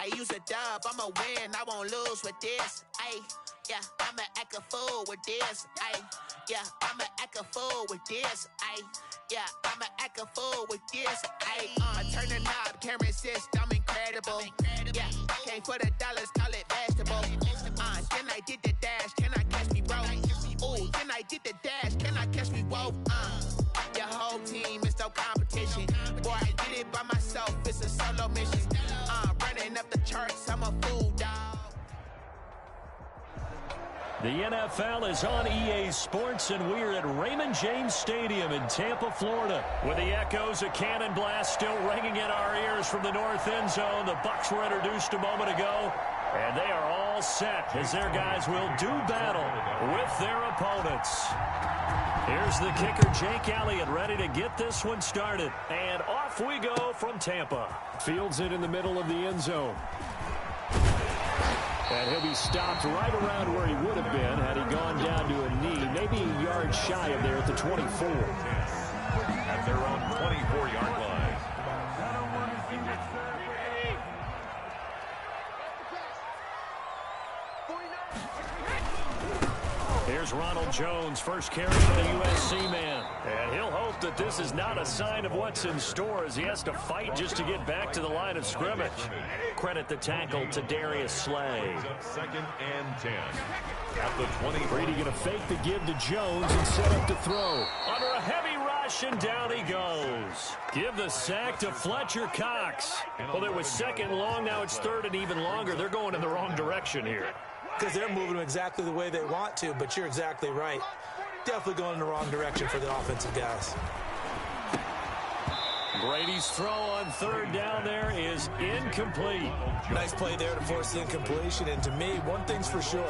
I use a dub, I'ma win, I won't lose with this. Ay, yeah, I'ma act a fool with this. Ay, yeah, I'ma act a fool with this. Ay, yeah, I'ma act a fool with this. Ay, I turn the knob, can't resist, I'm incredible. Yeah, came for the dollars, call it vegetable. Then I did the dash, can I catch me, bro? Ooh, then I did the dash, can I catch me, whoa? Your whole team is no competition. Boy, I did it by myself, it's a solo mission. Running up the charts, I'm a fool, dog. The NFL is on EA Sports, and we're at Raymond James Stadium in Tampa, Florida. With the echoes of Cannon Blast still ringing in our ears from the north end zone, the Bucs were introduced a moment ago, and they are all set as their guys will do battle with their opponents. Here's the kicker, Jake Elliott, ready to get this one started. And off we go from Tampa. Fields it in the middle of the end zone. And he'll be stopped right around where he would have been had he gone down to a knee, maybe a yard shy of there at the 24. At their own 24-yard line. Here's Ronald Jones, first carry for the USC man. And he'll hope that this is not a sign of what's in store as he has to fight just to get back to the line of scrimmage. Credit the tackle to Darius Slay. Second and 10. At the 20. Brady going to fake the give to Jones and set up to throw. Under a heavy rush, and down he goes. Give the sack to Fletcher Cox. Well, it was second and long. Now it's third and even longer. They're going in the wrong direction here. Because they're moving them exactly the way they want to, but you're exactly right. Definitely going in the wrong direction for the offensive guys. Brady's throw on third down there is incomplete. Nice play there to force the incompletion. And to me, one thing's for sure.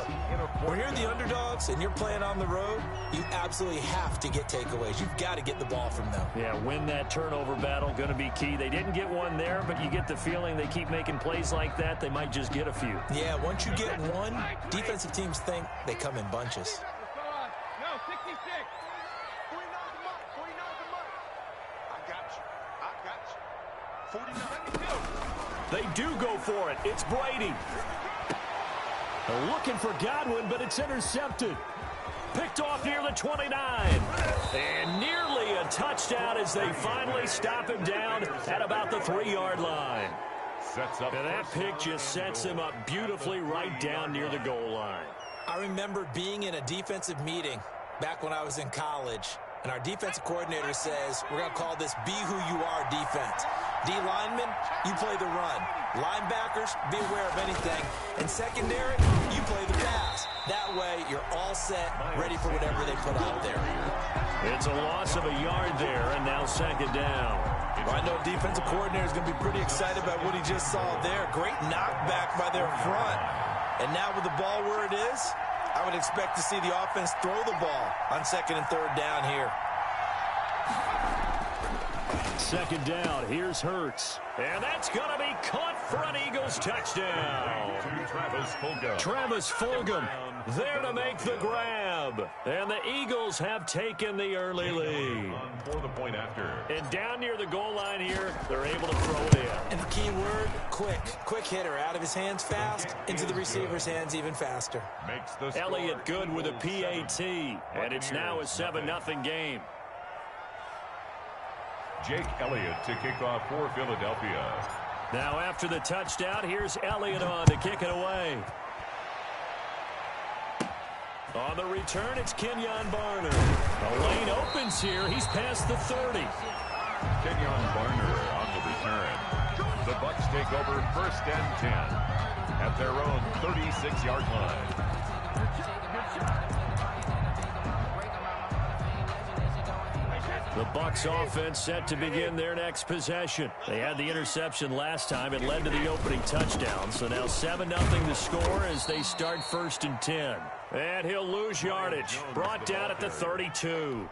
When you're the underdogs and you're playing on the road, you absolutely have to get takeaways. You've got to get the ball from them. Yeah, win that turnover battle, going to be key. They didn't get one there, but you get the feeling they keep making plays like that, they might just get a few. Yeah, once you get one, defensive teams think they come in bunches. They do go for it. It's Brady. They're looking for Godwin, but it's intercepted. Picked off near the 29. And nearly a touchdown as they finally stop him down at about the 3-yard line. Sets up. And that pick just sets him up beautifully right down near the goal line. I remember being in a defensive meeting back when I was in college, and our defensive coordinator says, we're going to call this Be Who You Are defense. D linemen, you play the run. Linebackers, be aware of anything. And secondary, you play the pass. That way, you're all set, ready for whatever they put out there. It's a loss of a yard there, and now second down. Well, I know defensive coordinator is going to be pretty excited about what he just saw there. Great knockback by their front. And now with the ball where it is, I would expect to see the offense throw the ball on second and third down here. Second down, here's Hurts. And that's going to be caught for an Eagles touchdown. Travis Fulgham there to make the grab. And the Eagles have taken the early lead. For the point after. And down near the goal line here, they're able to throw it in. And the key word, quick. Quick hitter. Out of his hands fast, into the receiver's hands even faster. Makes the Elliott good with a PAT. And it's now a 7-0 game. Jake Elliott to kick off for Philadelphia. Now after the touchdown, here's Elliott on to kick it away. On the return, it's Kenyon Barner. The lane opens here. He's past the 30. Kenyon Barner on the return. The Bucs take over first and 10 at their own 36-yard line. The Bucs offense set to begin their next possession. They had the interception last time. It led to the opening touchdown. So now 7-0 the score as they start first and 10. And he'll lose yardage. Brought down at the 32.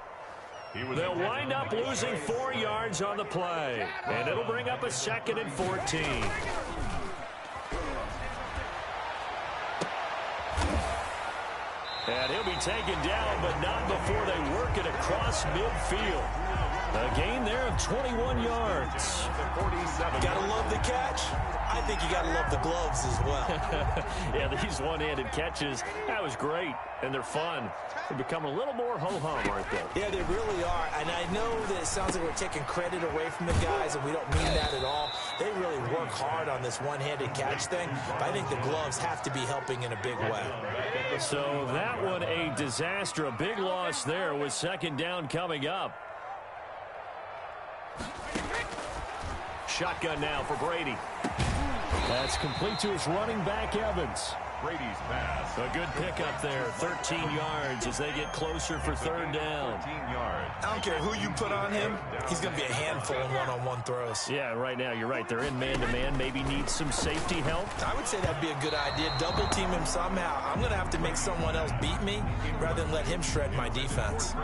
They'll wind up losing 4 yards on the play. And it'll bring up a second and 14. And he'll be taken down, but not before they work it across midfield. A gain there of 21 yards. Gotta love the catch. I think you got to love the gloves as well. Yeah, these one-handed catches, that was great, and they're fun. They're becoming a little more ho-hum, aren't they? Yeah, they really are, and I know that it sounds like we're taking credit away from the guys, and we don't mean that at all. They really work hard on this one-handed catch thing, but I think the gloves have to be helping in a big way. So that one a disaster, a big loss there with second down coming up. Shotgun now for Brady. That's complete to his running back, Evans. Brady's pass. A good pickup there, 13 yards as they get closer for third down. 13 yards. I don't care who you put on him, he's going to be a handful in one-on-one throws. Yeah, right now, you're right. They're in man-to-man. Maybe need some safety help. I would say that'd be a good idea. Double team him somehow. I'm going to have to make someone else beat me rather than let him shred my defense.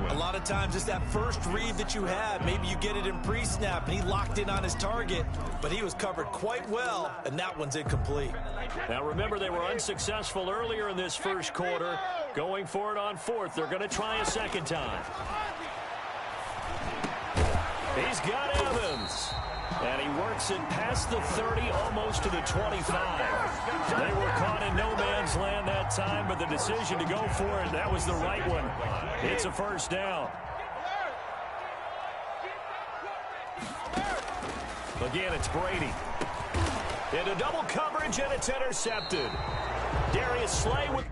A lot of times, it's that first read that you have. Maybe you get it in pre-snap, and he locked in on his target, but he was covered quite well, and that one's incomplete. Now, remember, they were unsuccessful earlier in this first quarter. Going for it on fourth. They're going to try a second time. He's got Evans. And he works it past the 30, almost to the 25. They were caught in no man's land that time, but the decision to go for it, that was the right one. It's a first down. Again, it's Brady. Into double coverage, and it's intercepted. Darius Slay with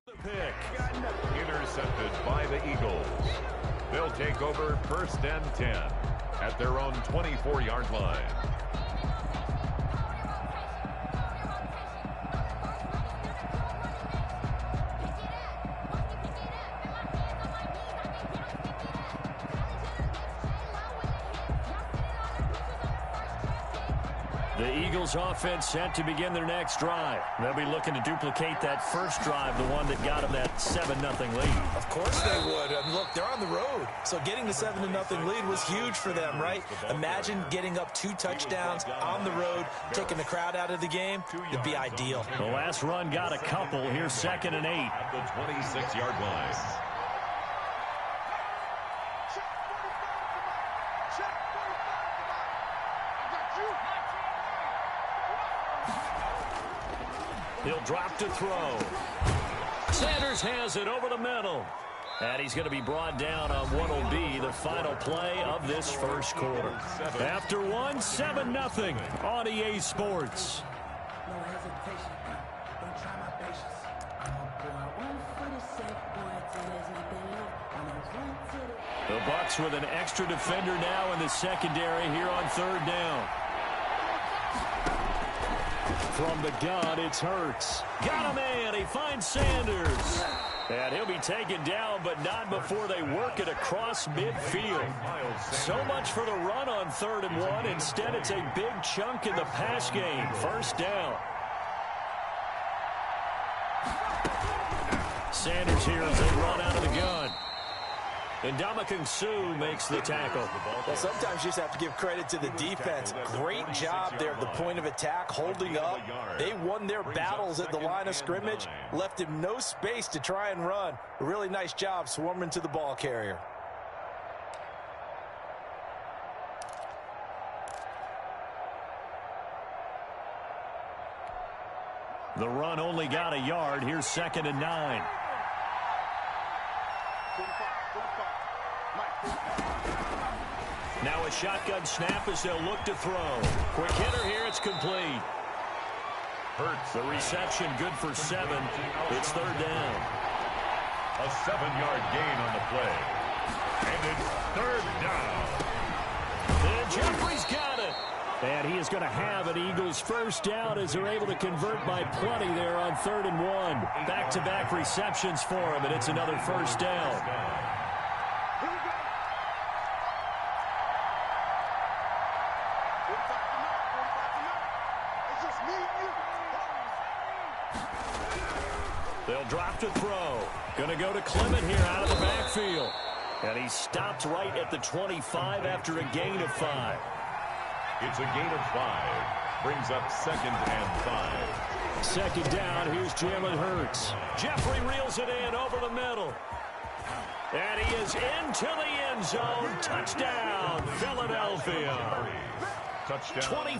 the pick. Intercepted by the Eagles. They'll take over first and 10 at their own 24-yard line. The Eagles offense set to begin their next drive. They'll be looking to duplicate that first drive, the one that got them that 7-0 lead. Of course they would. Look, they're on the road, so getting the 7-0 lead was huge for them, right? Imagine getting up 2 touchdowns on the road, taking the crowd out of the game. It'd be ideal. The last run got a couple. Here's 2nd and 8. At the 26-yard line. He'll drop to throw. Sanders has it over the middle. And he's going to be brought down on what will be the final play of this first quarter. After one, 7-0 on EA Sports. The Bucs with an extra defender now in the secondary here on third down. From the gun, it's Hurts. Got a man. He finds Sanders. And he'll be taken down, but not before they work it across midfield. So much for the run on 3rd and 1. Instead, it's a big chunk in the pass game. First down. Sanders here as they run out of the gun. And Ndamukong Suh makes the tackle. Well, sometimes you just have to give credit to the defense. Great job there at the point of attack, holding up. They won their battles at the line of scrimmage, left him no space to try and run. A really nice job swarming to the ball carrier. The run only got a yard. Here's 2nd and 9. Now a shotgun snap as they'll look to throw. Quick hitter here. It's complete. Hurts. The reception good for 7. It's 3rd down. A 7-yard gain on the play. And it's 3rd down. And Jeffrey's got it. And he is going to have an Eagles first down as they're able to convert by plenty there on 3rd and 1. Back-to-back receptions for him, and it's another first down. They'll drop to throw. Going to go to Clement here out of the backfield. And he stopped right at the 25 after a gain of 5. It's a gain of 5. Brings up 2nd and 5. 2nd down, here's Jalen Hurts. Jeffrey reels it in over the middle. And he is into the end zone. Touchdown, Philadelphia. Touchdown. 20.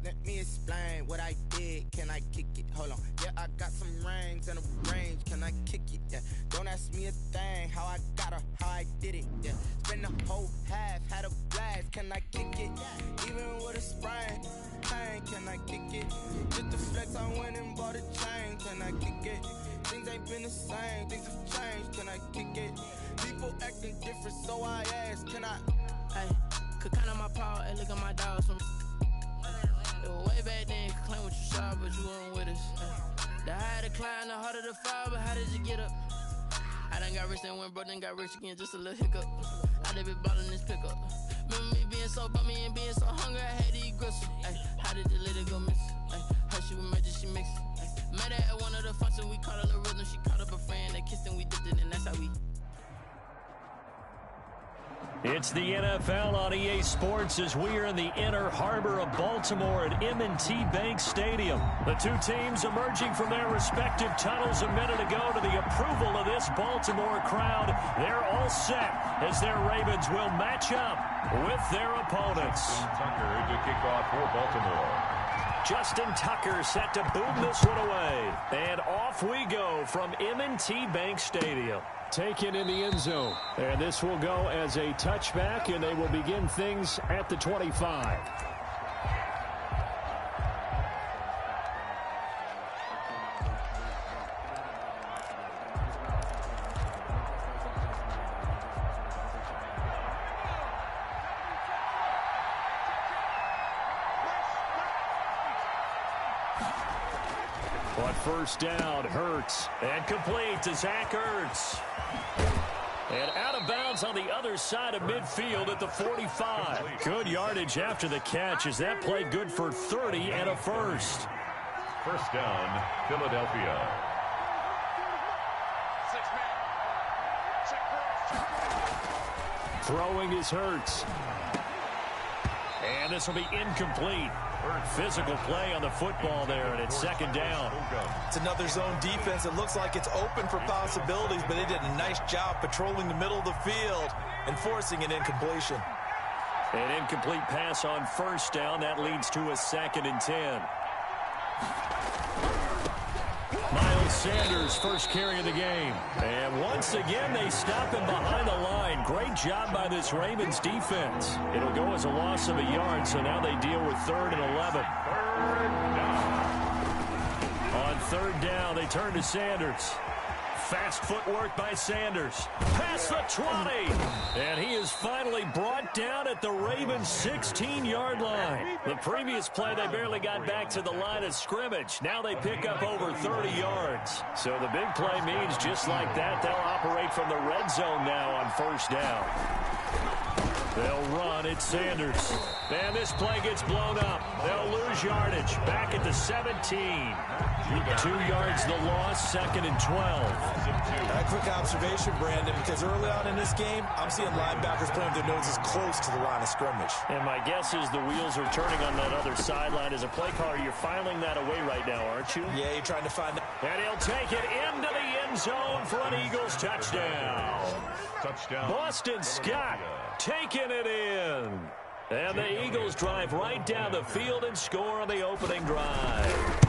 Let me explain what I did. Can I kick it? Hold on. Yeah, I got some rings and a range. Can I kick it? Yeah. Don't ask me a thing. How I got her, how I did it. Yeah. Spend the whole half, had a blast. Can I kick it? Even with a sprain. Can I kick it? Just the flex, I went and bought a chain. Can I kick it? Things ain't been the same. Things have changed. Can I kick it? People acting different, so I ask. Can I? Hey, could count on my power and look at my dogs from. Way back then, you could claim what you saw, but you weren't with us. The higher the climb, the harder the fall, but how did you get up? I done got rich and went broke, then got rich again, just a little hiccup. I done been ballin' this pickup. Remember me being so bummy and being so hungry, I had to eat gristle. Ay, how did the lady go miss? Ay, how she was magic, she mixed. Met her at one of the functions, we caught her the rhythm, she caught up a friend, they kissed and we dipped it, and that's how we. It's the NFL on EA Sports as we are in the inner harbor of Baltimore at M&T Bank Stadium. The two teams emerging from their respective tunnels a minute ago to the approval of this Baltimore crowd. They're all set as their Ravens will match up with their opponents. Tucker to kick off for Baltimore. Justin Tucker set to boom this one away. And off we go from M&T Bank Stadium. Taken in the end zone. And this will go as a touchback, and they will begin things at the 25. On first down, Hurts. And complete to Zach Ertz. And out of bounds on the other side of midfield at the 45. Good yardage after the catch as that played good for 30 and a first. First down, Philadelphia. Throwing is Hurts. And this will be incomplete. Physical play on the football there, and it's second down. It's another zone defense. It looks like it's open for possibilities, but they did a nice job patrolling the middle of the field and forcing an incompletion. An incomplete pass on first down. That leads to a 2nd and 10. Miles Sanders, first carry of the game. And once again, they stop him behind the line. Great job by this Ravens defense. It'll go as a loss of a yard, so now they deal with 3rd and 11. On 3rd down, they turn to Sanders. Fast footwork by Sanders. Past the 20. And he is finally brought down at the Ravens' 16-yard line. The previous play, they barely got back to the line of scrimmage. Now they pick up over 30 yards. So the big play means just like that, they'll operate from the red zone now on first down. They'll run at Sanders. And this play gets blown up. They'll lose yardage. Back at the 17. 2 yards the loss, 2nd and 12. A quick observation, Brandon, because early on in this game, I'm seeing linebackers putting their noses close to the line of scrimmage. And my guess is the wheels are turning on that other sideline. As a play caller, you're filing that away right now, aren't you? Yeah, you're trying to find... And he'll take it into the end zone for an Eagles touchdown. Touchdown. Boston Scott taking it in. And the Eagles drive right down the field and score on the opening drive.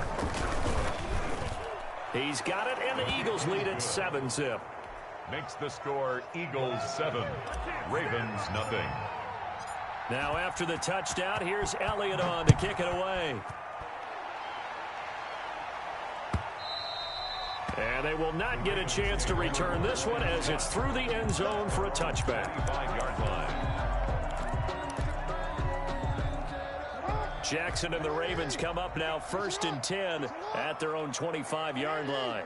He's got it, and the Eagles lead at 7-zip. Makes the score Eagles 7, Ravens nothing. Now after the touchdown, here's Elliott on to kick it away. And they will not get a chance to return this one as it's through the end zone for a touchback. 5-yard line. Jackson and the Ravens come up now 1st and 10 at their own 25-yard line.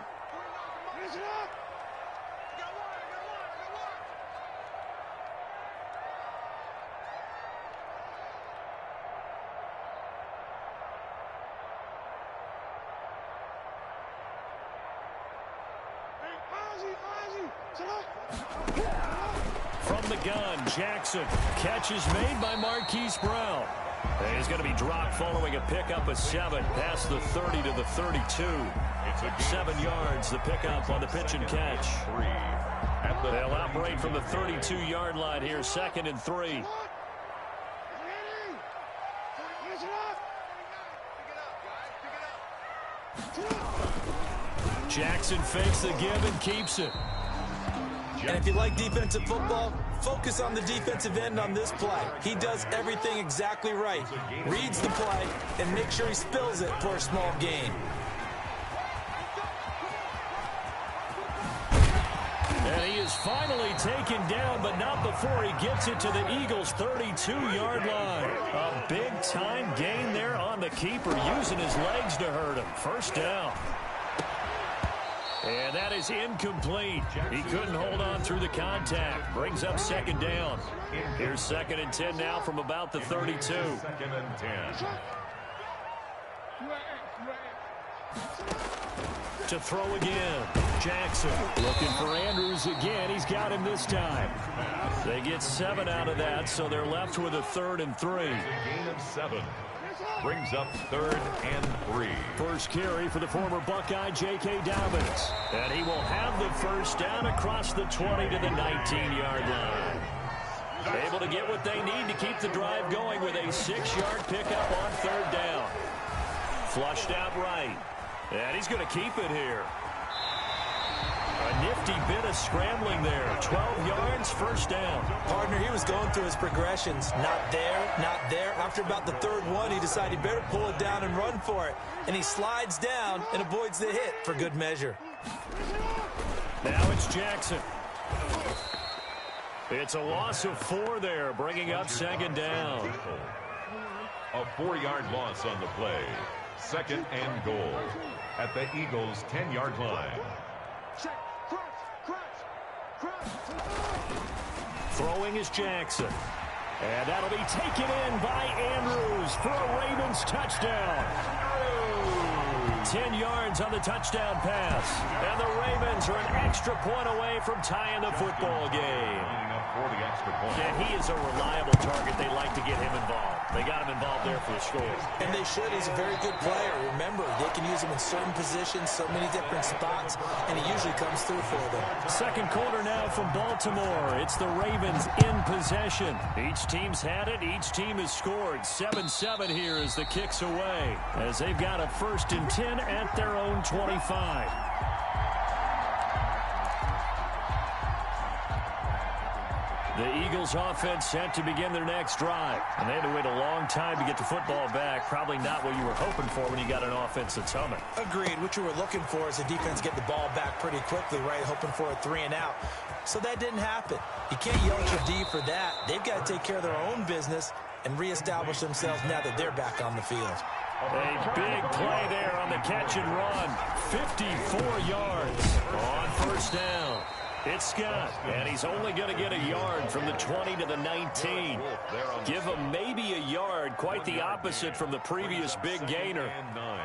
From the gun, Jackson. Catch is made by Marquise Brown. And he's going to be dropped following a pickup of 7 past the 30 to the 32. 7 yards, the pickup on the pitch and catch. They'll operate from the 32-yard line here, 2nd and 3. Jackson fakes the give and keeps it. And if you like defensive football, focus on the defensive end on this play. He does everything exactly right. Reads the play and makes sure he spills it for a small gain. And he is finally taken down, but not before he gets it to the Eagles' 32-yard line. A big-time gain there on the keeper, using his legs to hurt him. First down. And that is incomplete. He couldn't hold on through the contact. Brings up 2nd down. Here's 2nd and 10 now from about the 32. 2nd and 10. To throw again. Jackson looking for Andrews again. He's got him this time. They get 7 out of that, so they're left with a 3rd and 3. Gain of 7. Brings up 3rd and 3. First carry for the former Buckeye, J.K. Dobbins. And he will have the first down across the 20 to the 19-yard line. Able to get what they need to keep the drive going with a 6-yard pickup on 3rd down. Flushed out right. And he's going to keep it here. A nifty bit of scrambling there. 12 yards, first down. Partner, he was going through his progressions. Not there, not there. After about the 3rd one, he decided he better pull it down and run for it. And he slides down and avoids the hit for good measure. Now it's Jackson. It's a loss of 4 there, bringing up 2nd down. A 4-yard loss on the play. 2nd and goal at the Eagles' 10-yard line. Throwing is Jackson. And that'll be taken in by Andrews for a Ravens touchdown. 10 yards on the touchdown pass. And the Ravens are an extra point away from tying the football game. Lining up for the extra point. Yeah, he is a reliable target. They like to get him involved. They got him involved there for the score. And they should. He's a very good player. Remember, they can use him in certain positions, so many different spots, and he usually comes through for them. 2nd quarter now from Baltimore. It's the Ravens in possession. Each team's had it. Each team has scored. 7-7 here as the kick's away, as they've got a 1st and 10 at their own 25. The Eagles offense set to begin their next drive. And they had to wait a long time to get the football back. Probably not what you were hoping for when you got an offense that's humming. Agreed. What you were looking for is the defense get the ball back pretty quickly, right? Hoping for a 3 and out. So that didn't happen. You can't yell at your D for that. They've got to take care of their own business and reestablish themselves now that they're back on the field. A big play there on the catch and run. 54 yards on 1st down. It's Scott, and he's only going to get a yard from the 20 to the 19. Give him maybe a yard, quite the opposite from the previous big gainer. And 9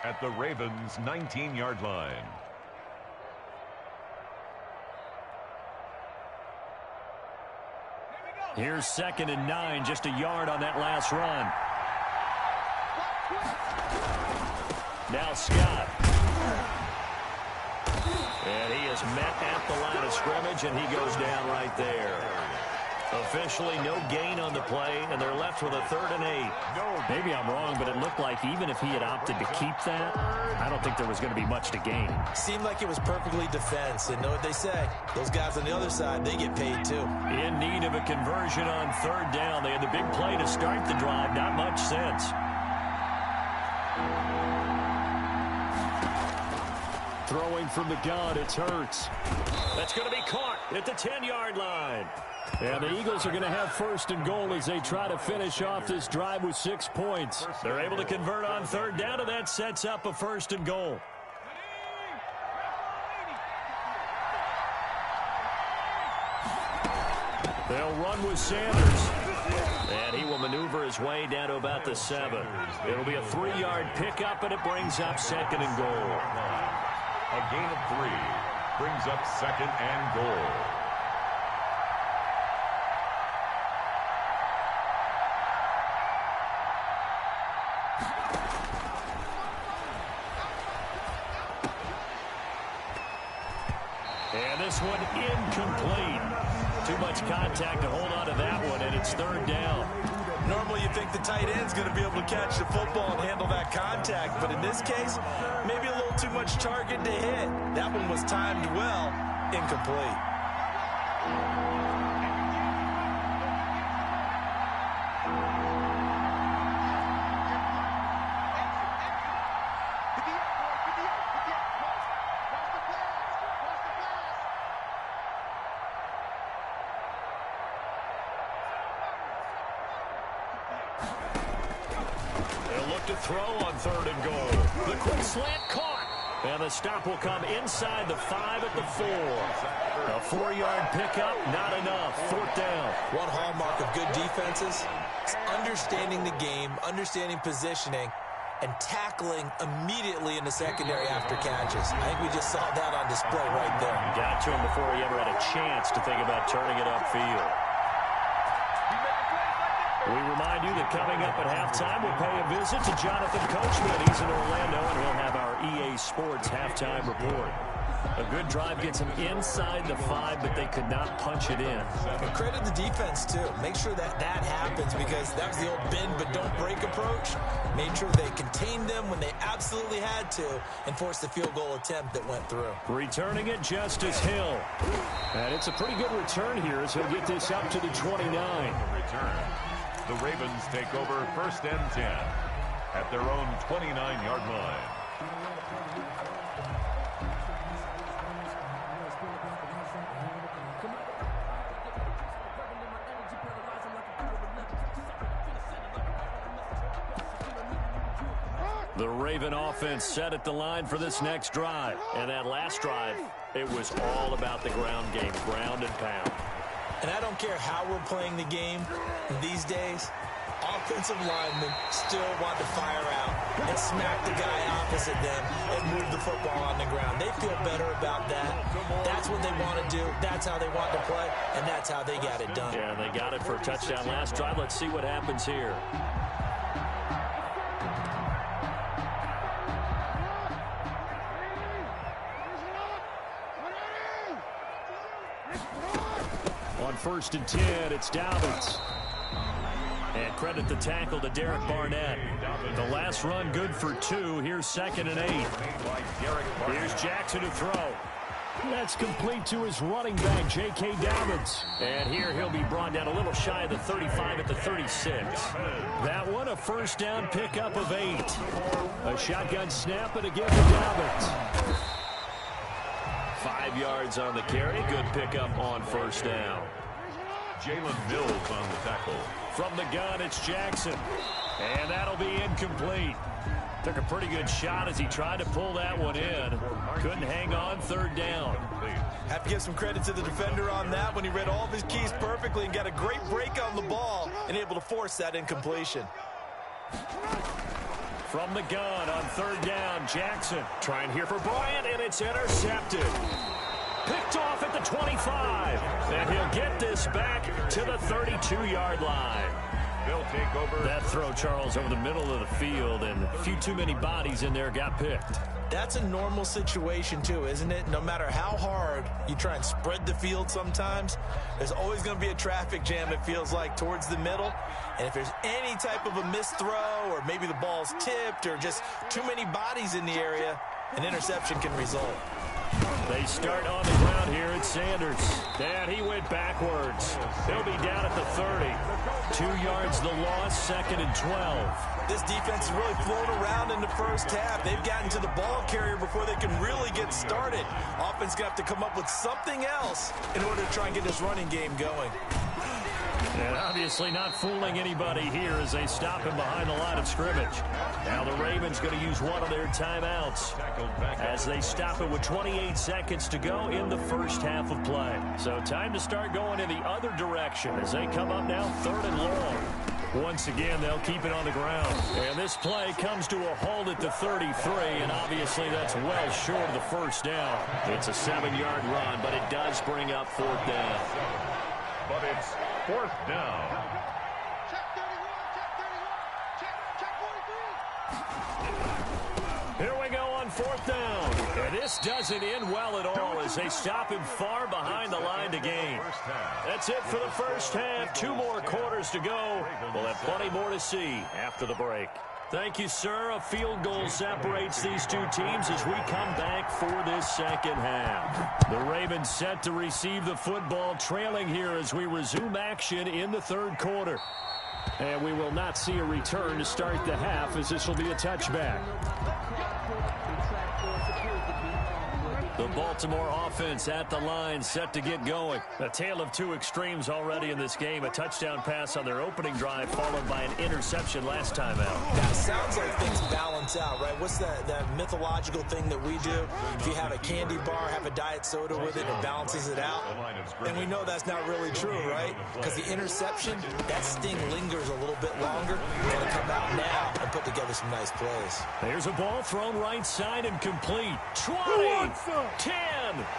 at the Ravens' 19-yard line. Here's 2nd and 9, just a yard on that last run. Now Scott. And he is met at the line of scrimmage, and he goes down right there. Officially no gain on the play, and they're left with a 3rd and 8. Maybe I'm wrong, but it looked like even if he had opted to keep that, I don't think there was going to be much to gain. Seemed like it was perfectly defense, and know what they say. Those guys on the other side, they get paid too. In need of a conversion on 3rd down. They had the big play to start the drive. Not much sense. Throwing from the gun, it's Hurts. That's going to be caught at the 10-yard line. And the Eagles are going to have 1st and goal as they try to finish off this drive with 6 points. They're able to convert on 3rd down, and that sets up a 1st and goal. They'll run with Sanders. And he will maneuver his way down to about the 7. It'll be a 3-yard pickup, and it brings up 2nd and goal. A gain of 3 brings up 2nd and goal. this one incomplete. Too much contact to hold on to that one, and it's third down. Normally you think the tight end's going to be able to catch the football and handle that contact, but in this case, maybe a little too much target to hit. That one was timed well, incomplete. To throw on third and goal. The quick slant caught. And the stop will come inside the 5 at the 4. A 4-yard pickup, not enough. Fourth down. One hallmark of good defenses is understanding the game, understanding positioning, and tackling immediately in the secondary after catches. I think we just saw that on display right there. Got to him before he ever had a chance to think about turning it upfield. We remind you that coming up at halftime, we'll pay a visit to Jonathan Coachman. He's in Orlando, and he'll have our EA Sports halftime report. A good drive gets them inside the 5, but they could not punch it in. And credit the defense, too. Make sure that happens, because that was the old bend but don't break approach. Made sure they contained them when they absolutely had to and forced the field goal attempt that went through. Returning it, Justice Hill. And it's a pretty good return here as he'll get this up to the 29. Return. The Ravens take over first and 10 at their own 29-yard line. The Raven offense set at the line for this next drive. And that last drive, it was all about the ground game, ground and pound. And I don't care how we're playing the game these days, offensive linemen still want to fire out and smack the guy opposite them and move the football on the ground. They feel better about that. That's what they want to do. That's how they want to play, and that's how they got it done. Yeah, they got it for a touchdown last drive. Let's see what happens here. On first and 10, it's Dobbins. And credit the tackle to Derek Barnett. The last run good for 2. Here's second and 8. Here's Jackson to throw. That's complete to his running back, J.K. Dobbins. And here he'll be brought down a little shy of the 35 at the 36. That one, a first down pickup of 8. A shotgun snap and again to Dobbins. 5 yards on the carry. Good pickup on first down. Jalen Mills on the tackle. From the gun, it's Jackson. And that'll be incomplete. Took a pretty good shot as he tried to pull that one in. Couldn't hang on, third down. Have to give some credit to the defender on that when he read all of his keys perfectly and got a great break on the ball and able to force that incompletion. From the gun on third down, Jackson trying here for Bryant, and it's intercepted. Picked off at the 25, and he'll get this back to the 32-yard line. They'll take over. That throw, Charles, over the middle of the field, and a few too many bodies in there got picked. That's a normal situation, too, isn't it? No matter how hard you try and spread the field sometimes, there's always going to be a traffic jam, it feels like, towards the middle. And if there's any type of a missed throw or maybe the ball's tipped or just too many bodies in the area, an interception can result. They start on the ground here at Sanders. And he went backwards. He'll be down at the 30. 2 yards the loss, second and 12. This defense has really flown around in the first half. They've gotten to the ball carrier before they can really get started. Offense going to have to come up with something else in order to try and get this running game going. And obviously not fooling anybody here as they stop him behind the line of scrimmage. Now the Ravens going to use one of their timeouts as they stop it with 28 seconds to go in the first half of play. So time to start going in the other direction as they come up now third and long. Once again, they'll keep it on the ground. And this play comes to a halt at the 33, and obviously that's well short of the first down. It's a 7-yard run, but it does bring up fourth down. But it's fourth down. Here we go on fourth down. And this this doesn't end well at all as they stop him far behind the line to gain. That's it for the first half. 2 more quarters to go. We'll have plenty more to see after the break. Thank you, sir. A field goal separates these two teams as we come back for this second half. The Ravens set to receive the football, trailing here as we resume action in the third quarter. And we will not see a return to start the half as this will be a touchback. The Baltimore offense at the line set to get going. A tale of two extremes already in this game. A touchdown pass on their opening drive followed by an interception last time out. That sounds like things balance out, right? What's that mythological thing that we do? If you have a candy bar, have a diet soda with it, it balances it out. And we know that's not really true, right? Because the interception, that sting lingers a little bit longer. We're going to come out now and put together some nice plays. There's a ball thrown right side and complete. 20, 10,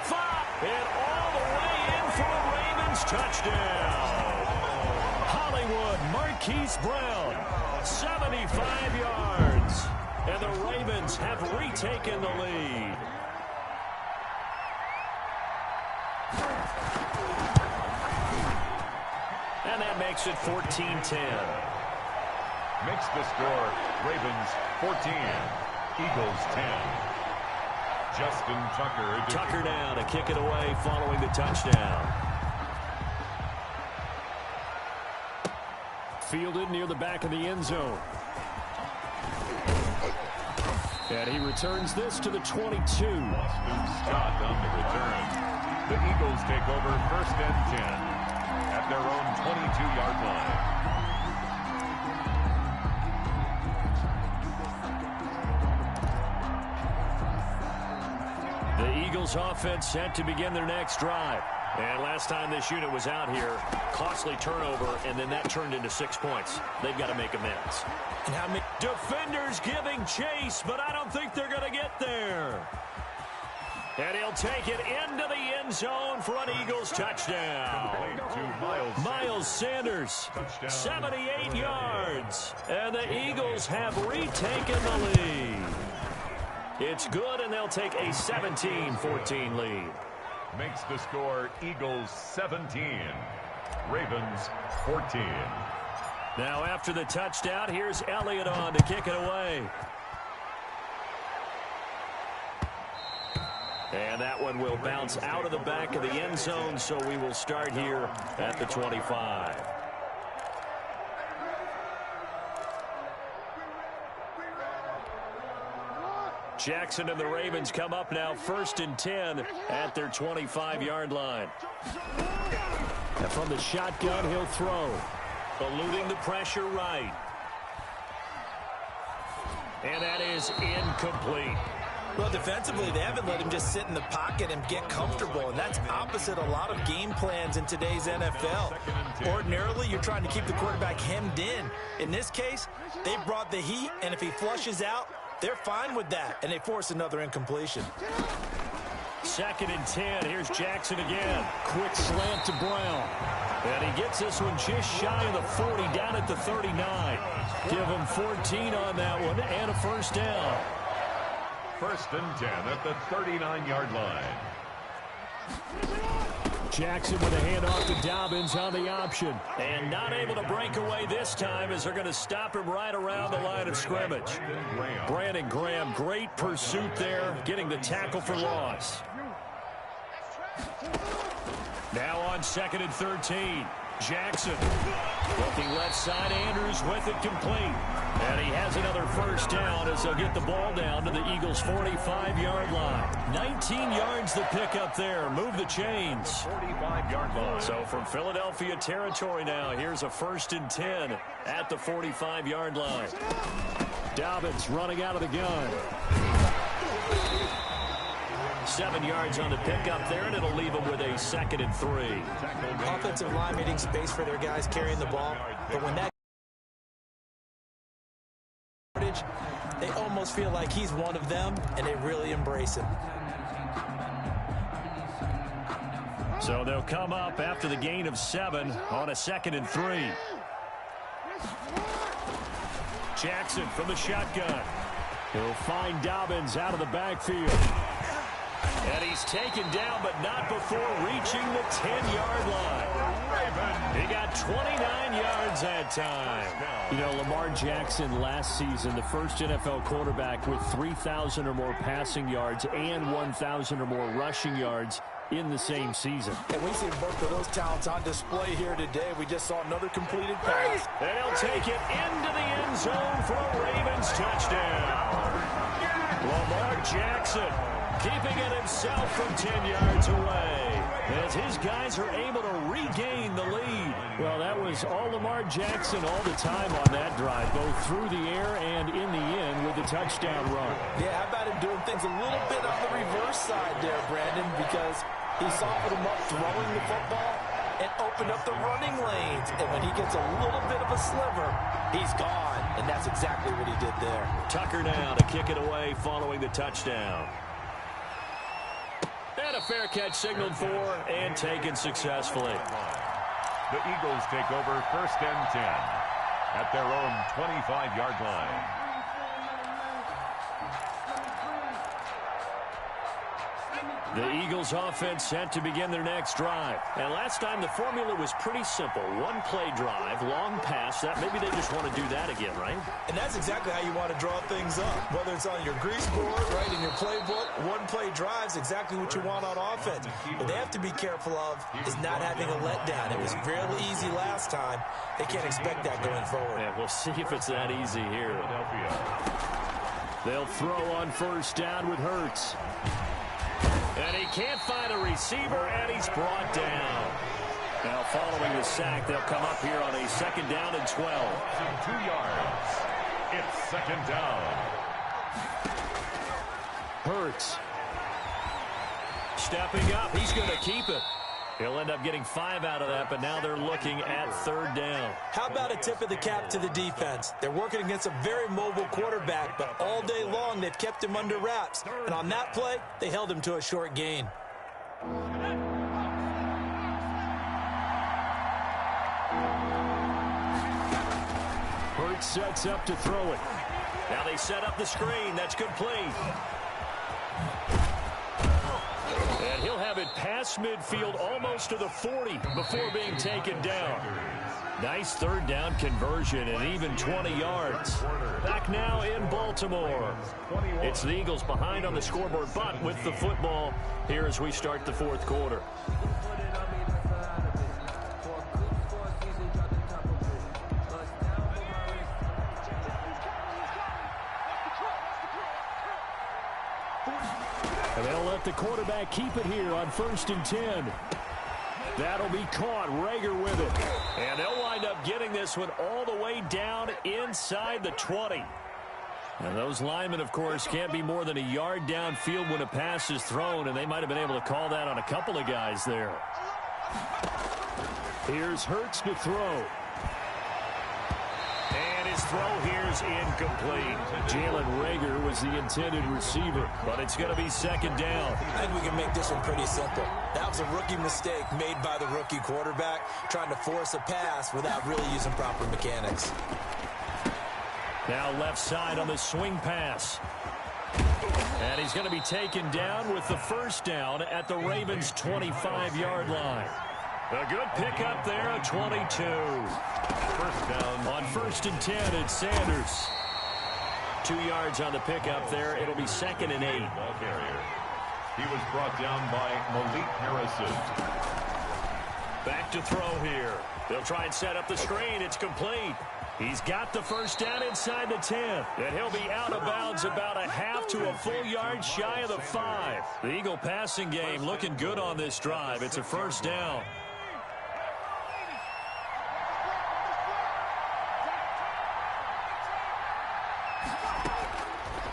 5, and all the way in for a Ravens touchdown. Hollywood Marquise Brown, 75 yards. And the Ravens have retaken the lead. And that makes it 14-10. Makes the score Ravens 14, Eagles 10. Justin Tucker down to kick it away following the touchdown. Fielded near the back of the end zone. And he returns this to the 22. Boston Scott on the return. The Eagles take over 1st and 10 at their own 22-yard line. The Eagles offense set to begin their next drive. And last time this unit was out here, costly turnover, and then that turned into 6 points. They've got to make amends. And how many defenders giving chase, but I don't think they're going to get there. And he'll take it into the end zone for an Eagles touchdown. Miles Sanders, 78 yards. And the Eagles have retaken the lead. It's good, and they'll take a 17-14 lead. Makes the score Eagles 17, Ravens 14. Now after the touchdown, here's Elliott on to kick it away. And that one will bounce out of the back of the end zone, so we will start here at the 25. Jackson and the Ravens come up now 1st and 10 at their 25-yard line. And from the shotgun, he'll throw. Eluding the pressure right. And that is incomplete. Well, defensively, they haven't let him just sit in the pocket and get comfortable, and that's opposite a lot of game plans in today's NFL. Ordinarily, you're trying to keep the quarterback hemmed in. In this case, they brought the heat, and if he flushes out, they're fine with that, and they force another incompletion. 2nd and 10. Here's Jackson again. Quick slant to Brown. And he gets this one just shy of the 40, down at the 39. Give him 14 on that one, and a 1st down. 1st and 10 at the 39-yard line. Jackson with a handoff to Dobbins on the option. And not able to break away this time as they're going to stop him right around the line of scrimmage. Brandon Graham, great pursuit there, getting the tackle for loss. Now on 2nd and 13. Jackson looking left side. Andrews with it complete. And he has another 1st down as they'll get the ball down to the Eagles' 45-yard line. 19 yards the pickup there. Move the chains. 45-yard line. So from Philadelphia territory now, here's a 1st and 10 at the 45-yard line. Dobbins running out of the gun. 7 yards on the pickup there, and it'll leave them with a 2nd and 3. Offensive line making space for their guys carrying the ball, but when that they almost feel like he's one of them, and they really embrace him. So they'll come up after the gain of 7 on a 2nd and 3. Jackson from the shotgun. He'll find Dobbins out of the backfield. And he's taken down, but not before reaching the 10-yard line. He got 29 yards that time. You know, Lamar Jackson last season, the first NFL quarterback with 3,000 or more passing yards and 1,000 or more rushing yards in the same season. And we see both of those talents on display here today. We just saw another completed pass. And he'll take it into the end zone for a Ravens touchdown. Lamar Jackson keeping it himself from 10 yards away as his guys are able to regain the lead. Well, that was all Lamar Jackson all the time on that drive, both through the air and in the end with the touchdown run. Yeah, how about him doing things a little bit on the reverse side there, Brandon, because he softened him up throwing the football and opened up the running lanes. And when he gets a little bit of a sliver, he's gone. And that's exactly what he did there. Tucker now to kick it away following the touchdown. And a fair catch signaled for and taken successfully. The Eagles take over 1st and 10 at their own 25-yard line. The Eagles offense set to begin their next drive. And last time the formula was pretty simple. One play drive, long pass. That maybe they just want to do that again, right? And that's exactly how you want to draw things up. Whether it's on your grease board, right, in your playbook, one play drive's exactly what you want on offense. What they have to be careful of is not having a letdown. It was real easy last time. They can't expect that going forward. Yeah, we'll see if it's that easy here. They'll throw on 1st down with Hurts. And he can't find a receiver, and he's brought down. Now, following the sack, they'll come up here on a 2nd down and 12. 2 yards. It's 2nd down. Hurts. Stepping up. He's going to keep it. He'll end up getting 5 out of that, but now they're looking at 3rd down. How about a tip of the cap to the defense? They're working against a very mobile quarterback, but all day long they've kept him under wraps. And on that play, they held him to a short gain. Hurts sets up to throw it. Now they set up the screen. That's complete. And he'll have it past midfield almost to the 40 before being taken down. Nice 3rd down conversion and even 20 yards. Back now in Baltimore. It's the Eagles behind on the scoreboard, but with the football here as we start the 4th quarter. And they'll let the quarterback keep it here on 1st and 10. That'll be caught. Reagor with it. And they'll wind up getting this one all the way down inside the 20. And those linemen, of course, can't be more than a yard downfield when a pass is thrown, and they might have been able to call that on a couple of guys there. Here's Hurts to throw. And his throw here's incomplete. Jalen Reagor was the intended receiver, but it's going to be 2nd down. I think we can make this one pretty simple. That was a rookie mistake made by the rookie quarterback, trying to force a pass without really using proper mechanics. Now left side on the swing pass. And he's going to be taken down with the 1st down at the Ravens' 25-yard line. A good pickup there at 22. 1st down. On 1st and 10, it's Sanders. 2 yards on the pickup there. It'll be 2nd and 8. Ball carrier. He was brought down by Malik Harrison. Back to throw here. They'll try and set up the screen. It's complete. He's got the 1st down inside the 10. And he'll be out of bounds about a half to a full yard shy of the 5. The Eagle passing game looking good on this drive. It's a 1st down.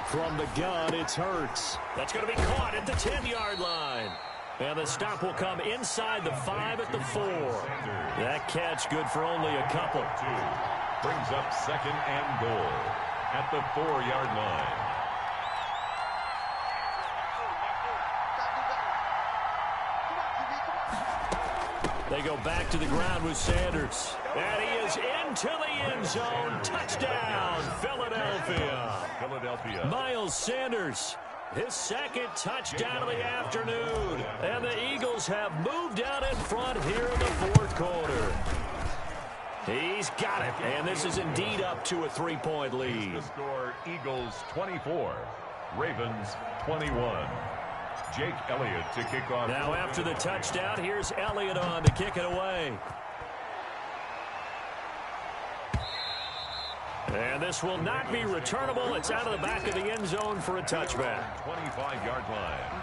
From the gun, it's Hurts. That's going to be caught at the 10-yard line. And the stop will come inside the 5 at the 4. That catch good for only a couple. Brings up 2nd and goal at the 4-yard line. They go back to the ground with Sanders. And he is into the end zone. Touchdown, Philadelphia. Philadelphia. Miles Sanders His second touchdown of the afternoon. And the Eagles have moved out in front here in the fourth quarter. He's got it. And this is indeed up to a 3-point lead. The score, Eagles 24, Ravens 21. Jake Elliott to kick off. Now after the touchdown, here's Elliott on to kick it away. And this will not be returnable. It's out of the back of the end zone for a touchback. 25-yard line.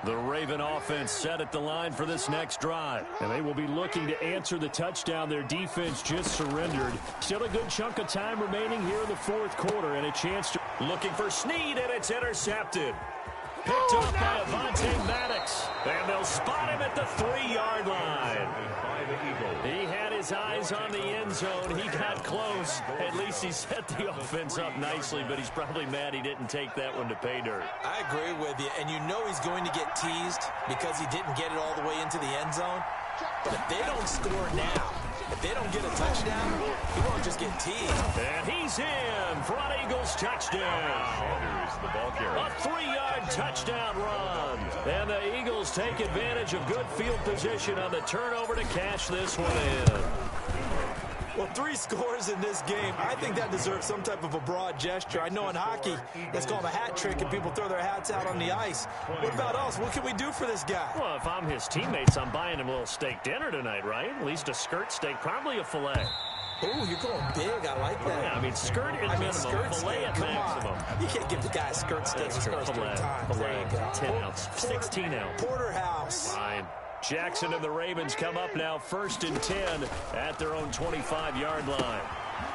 The Raven offense set at the line for this next drive. And they will be looking to answer the touchdown their defense just surrendered. Still a good chunk of time remaining here in the fourth quarter. And a chance to... Looking for Snead, and it's intercepted. Picked up by Avonte Maddox. And they'll spot him at the 3-yard line. He had his eyes on the end zone. He got close. At least he set the offense up nicely, but he's probably mad he didn't take that one to pay dirt. I agree with you, and you know he's going to get teased because he didn't get it all the way into the end zone. But if they don't score now, if they don't get a touchdown, he won't just get teased. And he's in for an Eagles touchdown. Sanders, the ball carrier. A 3-yard touchdown run. And the Eagles take advantage of good field position on the turnover to cash this one in. Well, 3 scores in this game. I think that deserves some type of a broad gesture. I know in hockey, that's called a hat trick, and people throw their hats out on the ice. What about us? What can we do for this guy? Well, if I'm his teammates, I'm buying him a little steak dinner tonight, right? At least a skirt steak, probably a filet. Ooh, you're going big. I like that. Yeah, I mean, skirt at minimum, skirt filet steak, at come maximum. on. You can't give the guy a skirt steak. He scores 3 times. Filet, There you go. 10 ounce, 16 ounce. Porterhouse. Fine. Jackson and the Ravens come up now 1st and 10 at their own 25-yard line.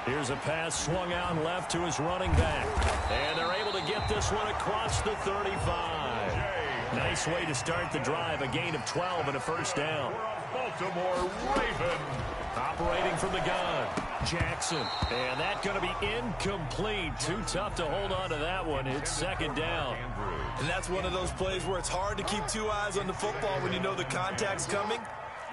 Here's a pass swung out left to his running back. And they're able to get this one across the 35. Nice way to start the drive. A gain of 12 and a first down. Baltimore Raven. Operating from the gun, Jackson. And that's going to be incomplete. Too tough to hold on to that one. It's 2nd down. And that's one of those plays where it's hard to keep 2 eyes on the football when you know the contact's coming,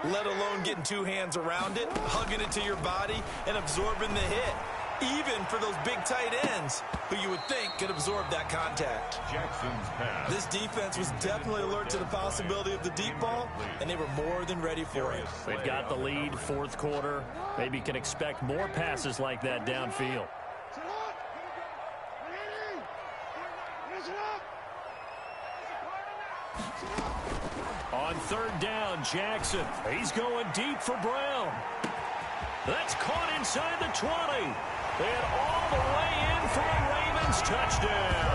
let alone getting 2 hands around it, hugging it to your body, and absorbing the hit. Even for those big tight ends who you would think could absorb that contact. Jackson's pass. This defense was definitely alert to the possibility of the deep ball, and they were more than ready for it. They've got the lead, 4th quarter. Maybe can expect more passes like that downfield. On 3rd down, Jackson. He's going deep for Brown. That's caught inside the 20. And all the way in for a Ravens touchdown.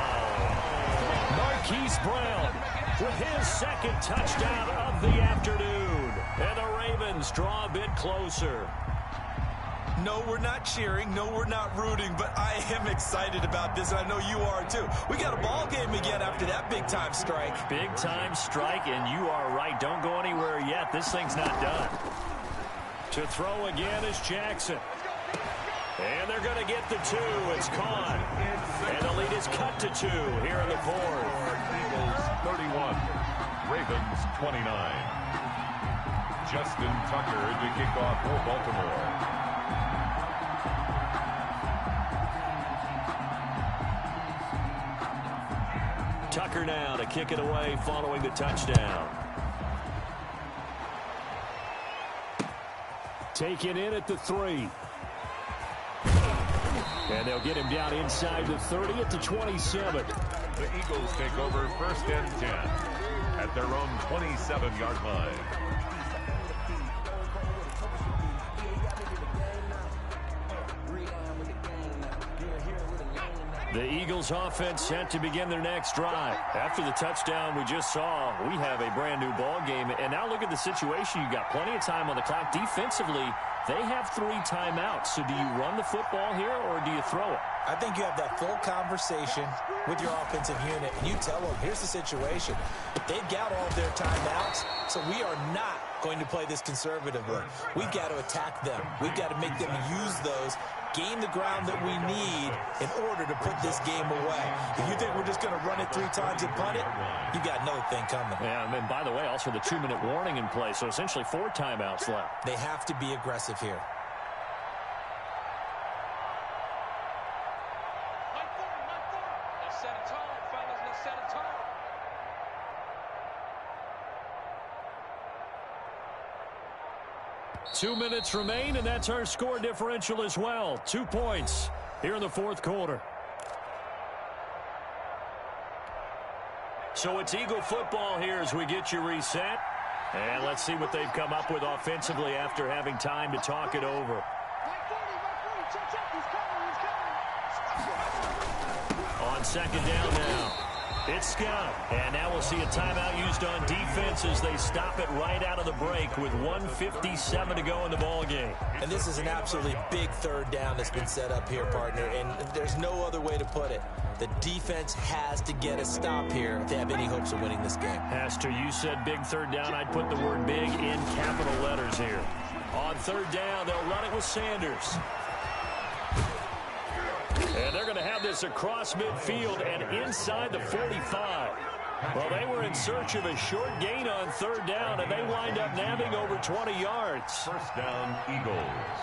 Marquise Brown with his 2nd touchdown of the afternoon. And the Ravens draw a bit closer. No, we're not cheering. No, we're not rooting. But I am excited about this, and I know you are too. We got a ball game again after that big-time strike. Big-time strike, and you are right. Don't go anywhere yet. This thing's not done. To throw again is Jackson. And they're going to get the 2. It's caught. And the lead is cut to 2 here in the 4th. Eagles 31, Ravens 29. Justin Tucker to kick off for Baltimore. Tucker now to kick it away following the touchdown. Taken in at the 3. And they'll get him down inside the 30 at the 27. The Eagles take over 1st and 10 at their own 27-yard line. The Eagles offense set to begin their next drive. After the touchdown we just saw, we have a brand new ball game. And now look at the situation. You've got plenty of time on the clock. Defensively, they have 3 timeouts. So do you run the football here or do you throw it? I think you have that full conversation with your offensive unit, and you tell them, here's the situation. They've got all of their timeouts, so we are not going to play this conservatively. We've got to attack them. We've got to make them use those, gain the ground that we need in order to put this game away. If you think we're just going to run it 3 times and punt it, you got another thing coming. Yeah, and by the way, also the 2-minute warning in play, so essentially 4 timeouts left. They have to be aggressive here. Let's set a tone, fellas. Let's set a 2 minutes remain, and that's our score differential as well. 2 points here in the fourth quarter. So it's Eagle football here as we get you reset. And let's see what they've come up with offensively after having time to talk it over. On second down now, it's Scott. And now we'll see a timeout used on defense as they stop it right out of the break with 1:57 to go in the ballgame. And this is an absolutely big third down that's been set up here, partner. And there's no other way to put it. The defense has to get a stop here if they have any hopes of winning this game. Pastor, you said big third down. I'd put the word big in capital letters here. On third down, they'll run it with Sanders. And they're going to have this across midfield and inside the 45. Well, they were in search of a short gain on third down, and they wind up nabbing over 20 yards. First down, Eagles.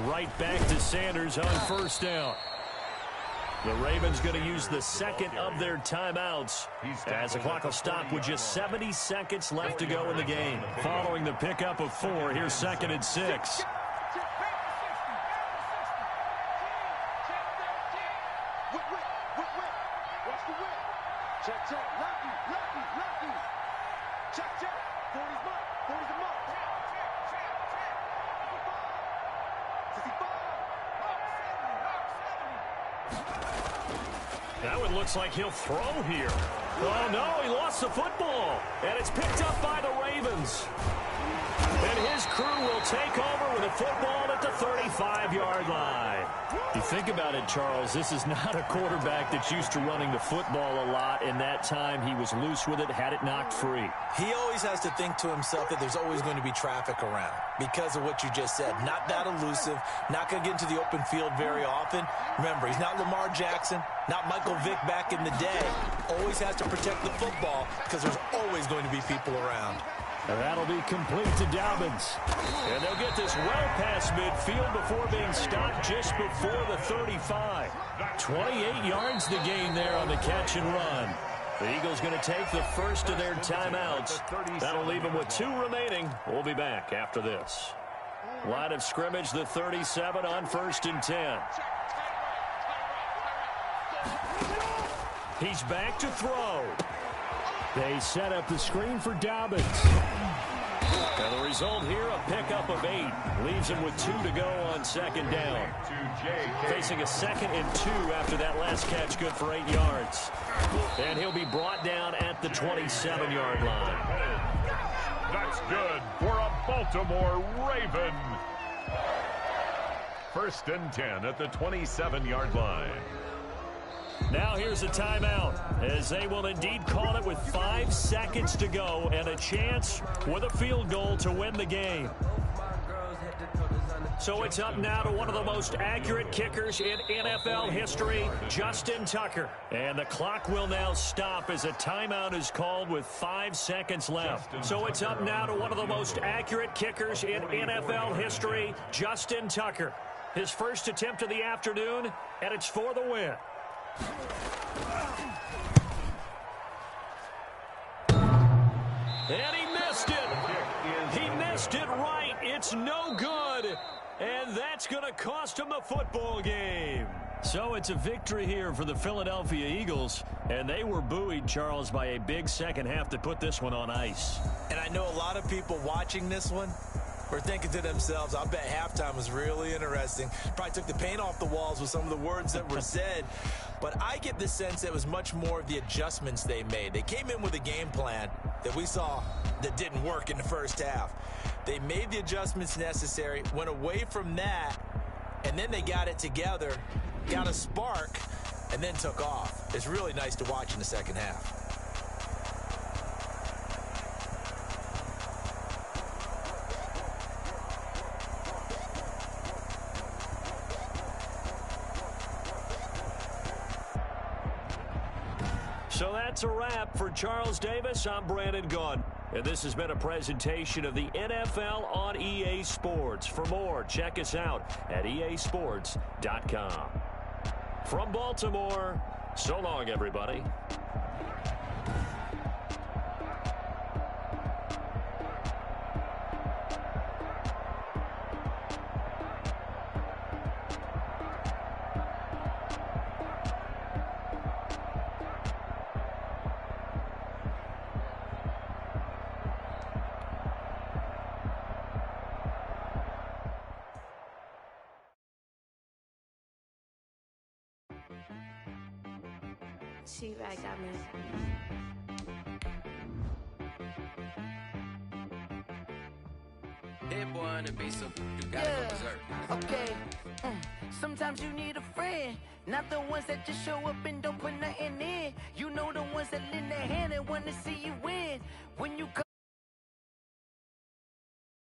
Right back to Sanders on first down. The Ravens going to use the second of their timeouts as the clock will stop with just 70 seconds left to go in the game. Following the pickup of 4, here's 2nd and 6. That one looks like he'll throw here. Oh, no, he lost the football. And it's picked up by the Ravens. And his crew will take over with a football at the 35-yard line. You think about it, Charles, this is not a quarterback that's used to running the football a lot. In that time, he was loose with it, had it knocked free. He always has to think to himself that there's always going to be traffic around because of what you just said. Not that elusive, not going to get into the open field very often. Remember, he's not Lamar Jackson, not Michael Vick back in the day. Always has to protect the football because there's always going to be people around. And that'll be complete to Dobbins. And they'll get this well past midfield before being stopped just before the 35. 28 yards the gain there on the catch and run. The Eagles going to take the first of their timeouts. That'll leave them with 2 remaining. We'll be back after this. Line of scrimmage, the 37 on 1st and 10. He's back to throw. They set up the screen for Dobbins. And the result here, a pickup of 8. Leaves him with 2 to go on second down. Facing a 2nd and 2 after that last catch, good for 8 yards. And he'll be brought down at the 27-yard line. That's good for a Baltimore Raven. 1st and 10 at the 27-yard line. Now here's a timeout as they will indeed call it with 5 seconds to go and a chance with a field goal to win the game. So it's up now to one of the most accurate kickers in NFL history, Justin Tucker. And the clock will now stop as a timeout is called with 5 seconds left. So it's up now to one of the most accurate kickers in NFL history, Justin Tucker. His first attempt of the afternoon, and it's for the win. And he missed it. He missed it right. It's no good. And that's going to cost him the football game. So it's a victory here for the Philadelphia Eagles. And they were buoyed, Charles, by a big second half to put this one on ice. And I know a lot of people watching this one were thinking to themselves, I bet halftime was really interesting. Probably took the paint off the walls with some of the words that were said. But I get the sense that it was much more of the adjustments they made. They came in with a game plan that we saw that didn't work in the first half. They made the adjustments necessary, went away from that, and then they got it together, got a spark, and then took off. It's really nice to watch in the second half. So that's a wrap. For Charles Davis, I'm Brandon Gaudin. And this has been a presentation of the NFL on EA Sports. For more, check us out at easports.com. From Baltimore, so long, everybody. She-Rag got me. Hit boy on the beat, so you gotta go berserk. Okay. Sometimes you need a friend, not the ones that just show up and don't put nothing in. You know the ones that lend their hand and want to see you win. When you come